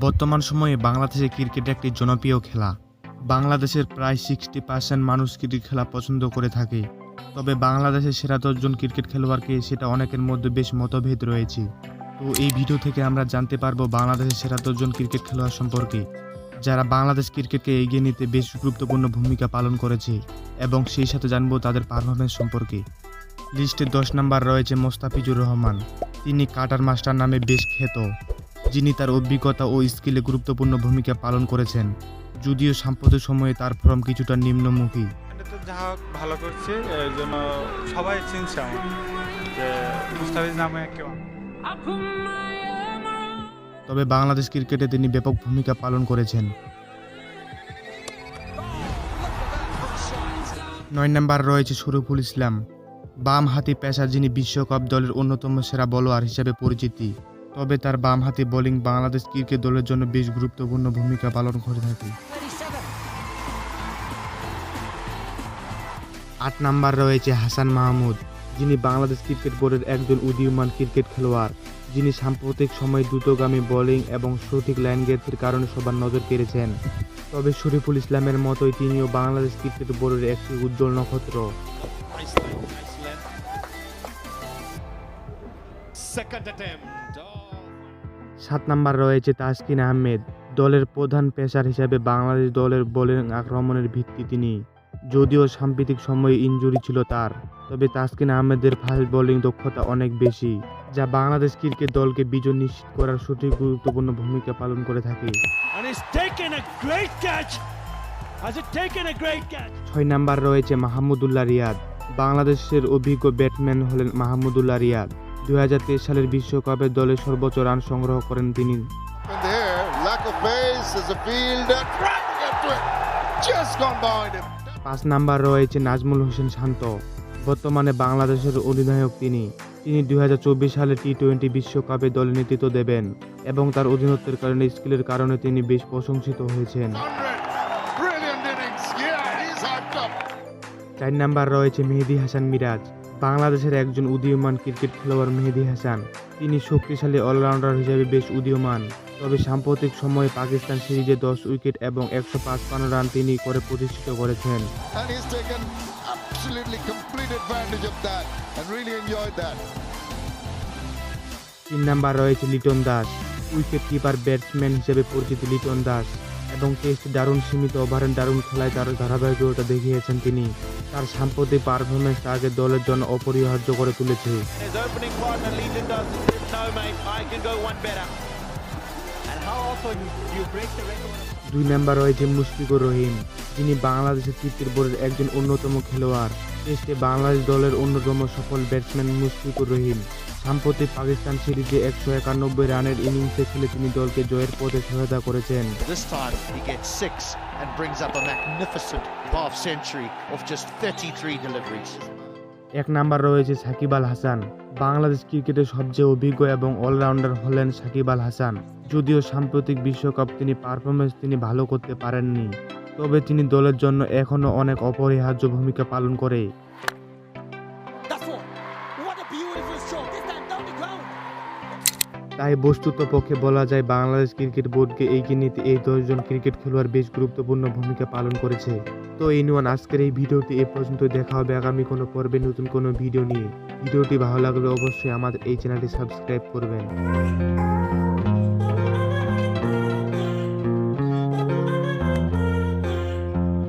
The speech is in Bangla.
বর্তমান সময়ে বাংলাদেশে ক্রিকেট একটি জনপ্রিয় খেলা। বাংলাদেশের প্রায় 60% মানুষ ক্রিকেট খেলা পছন্দ করে থাকে। তবে বাংলাদেশের সেরা 10 জন ক্রিকেট খেলোয়াড়কে সেটা অনেকের মধ্যে বেশ মতভেদ রয়েছে। তো এই ভিডিও থেকে আমরা জানতে পারবো বাংলাদেশের সেরা 10 জন ক্রিকেট খেলোয়াড় সম্পর্কে, যারা বাংলাদেশ ক্রিকেটকে এগিয়ে নিতে বেশ গুরুত্বপূর্ণ ভূমিকা পালন করেছে, এবং সেই সাথে জানবো তাদের পারফরমেন্স সম্পর্কে। লিস্টে 10 নম্বর রয়েছে মোস্তাফিজুর রহমান। তিনি কাটার মাস্টার নামে বেশ খ্যাত, যিনি তার অভিজ্ঞতা ও স্কিলে গুরুত্বপূর্ণ ভূমিকা পালন করেছেন, যদিও সাম্প্রতিক সময়ে তার ফর্ম কিছুটা নিম্নমুখী। যা হোক ভালো করছে, এই জন্য সবাই চিনছে আমার যে মুস্তাফিজ নামে কেউ। তবে বাংলাদেশ ক্রিকেটে তিনি ব্যাপক ভূমিকা পালন করেছেন। 9 নম্বর রয়েছে শরীফুল ইসলাম, বাম হাতি পেসার, যিনি বিশ্বকাপ দলের অন্যতম সেরা বোলার হিসেবে পরিচিতি। তবে তার বাম হাতি বোলিং বাংলাদেশ ক্রিকেট দলের জন্য বেশ গুরুত্বপূর্ণ ভূমিকা পালন করে থাকে। 8 নম্বর রয়েছে হাসান মাহমুদ, যিনি বাংলাদেশ ক্রিকেট বোর্ডের একজন উদীয়মান ক্রিকেট খেলোয়াড়, যিনি সাম্প্রতিক সময়ে দ্রুতগামী বোলিং এবং সঠিক লাইন গেটসের কারণে সবার নজর কেড়েছেন। তবে শরীফুল ইসলামের মতোই তিনিও বাংলাদেশ ক্রিকেট বোর্ডের একটি উজ্জ্বল নক্ষত্র। 7 নম্বর রয়েছে তাসকিন আহমেদ, দলের প্রধান পেসার হিসেবে বাংলাদেশ দলের বোলিং আক্রমণের ভিত্তি তিনি। যদিও সাম্প্রতিক সময়ে ইনজুরি ছিল তার, তবে তাসকিন আহমেদের ফাস্ট বোলিং দক্ষতা অনেক বেশি, যা বাংলাদেশ ক্রিকেট দলকে বিজয় নিশ্চিত করার সঠিক গুরুত্বপূর্ণ ভূমিকা পালন করে থাকে। 6 নম্বর রয়েছে মাহমুদুল্লাহ রিয়াদ। বাংলাদেশের অভিজ্ঞ ব্যাটসম্যান হলেন মাহমুদুল্লাহ রিয়াদ। 2023 সালের বিশ্বকাপে দলের সর্বোচ্চ রান সংগ্রহ করেন তিনি। 5 নম্বর রয়েছে নাজমুল হোসেন শান্ত, বর্তমানে বাংলাদেশের অধিনায়ক তিনি। 2024 সালে টি-20 বিশ্বকাপে দলে নেতৃত্ব দেবেন, এবং তার অধীনত্বের কারণে স্কিলের কারণে তিনি বেশ প্রশংসিত হয়েছেন। 4 নম্বর রয়েছে মেহেদী হাসান মিরাজ, বাংলাদেশের একজন উদীয়মান ক্রিকেট খেলোয়াড়। মেহেদী হাসান তিনি শক্তিশালী অলরাউন্ডার হিসেবে বেশ উদীয়মান, তবে সাম্প্রতিক সময়ে পাকিস্তান সিরিজে 10 উইকেট এবং 155 রান তিনি করে প্রতিষ্ঠিত করেছেন। 3 নম্বর রয়েছে Liton Das, wicket keeper batsman হিসেবে পরিচিত লিটন দাস, এবং টেস্ট দারুণ সীমিত ওভারের দারুণ খেলায় তার ধারাবাহিকতা দেখিয়েছেন তিনি। তার সাম্প্রতিক পারফরমেন্স তাকে দলের জন্য অপরিহার্য করে তুলেছে। 2 নম্বর রয়েছে মুশফিকুর রহিম, যিনি বাংলাদেশের ক্রিকেট বোর্ডের একজন অন্যতম খেলোয়াড়। টেস্টে বাংলাদেশ দলের অন্যতম সফল ব্যাটসম্যান মুশফিকুর রহিম সাম্প্রতিক পাকিস্তান সিরিজে 191 রানের ইনিংসে খেলে তিনি দলকে জয়ের পথে সহায়তা করেছেন। 1 নম্বর রয়েছে সাকিব আল হাসান, বাংলাদেশ ক্রিকেটের সবচেয়ে অভিজ্ঞ এবং অলরাউন্ডার হলেন সাকিব আল হাসান। যদিও সাম্প্রতিক বিশ্বকাপ তিনি ভালো করতে পারেননি, তবে তিনি দলের জন্য এখনও অনেক অপরিহার্য ভূমিকা পালন করে। তাই বস্তুত পক্ষে বলা যায় বাংলাদেশ ক্রিকেট বোর্ডকে এগিয়ে নিতে এই 10 জন ক্রিকেট খেলোয়াড় বেশ গুরুত্বপূর্ণ ভূমিকা পালন করেছে। তো এনিওয়ান, আজকের এই ভিডিওটি এ পর্যন্ত। দেখা হবে আগামী কোনো পর্বে নতুন কোনো ভিডিও নিয়ে। ভিডিওটি ভালো লাগলে অবশ্যই আমাদের এই চ্যানেলটি সাবস্ক্রাইব করবেন।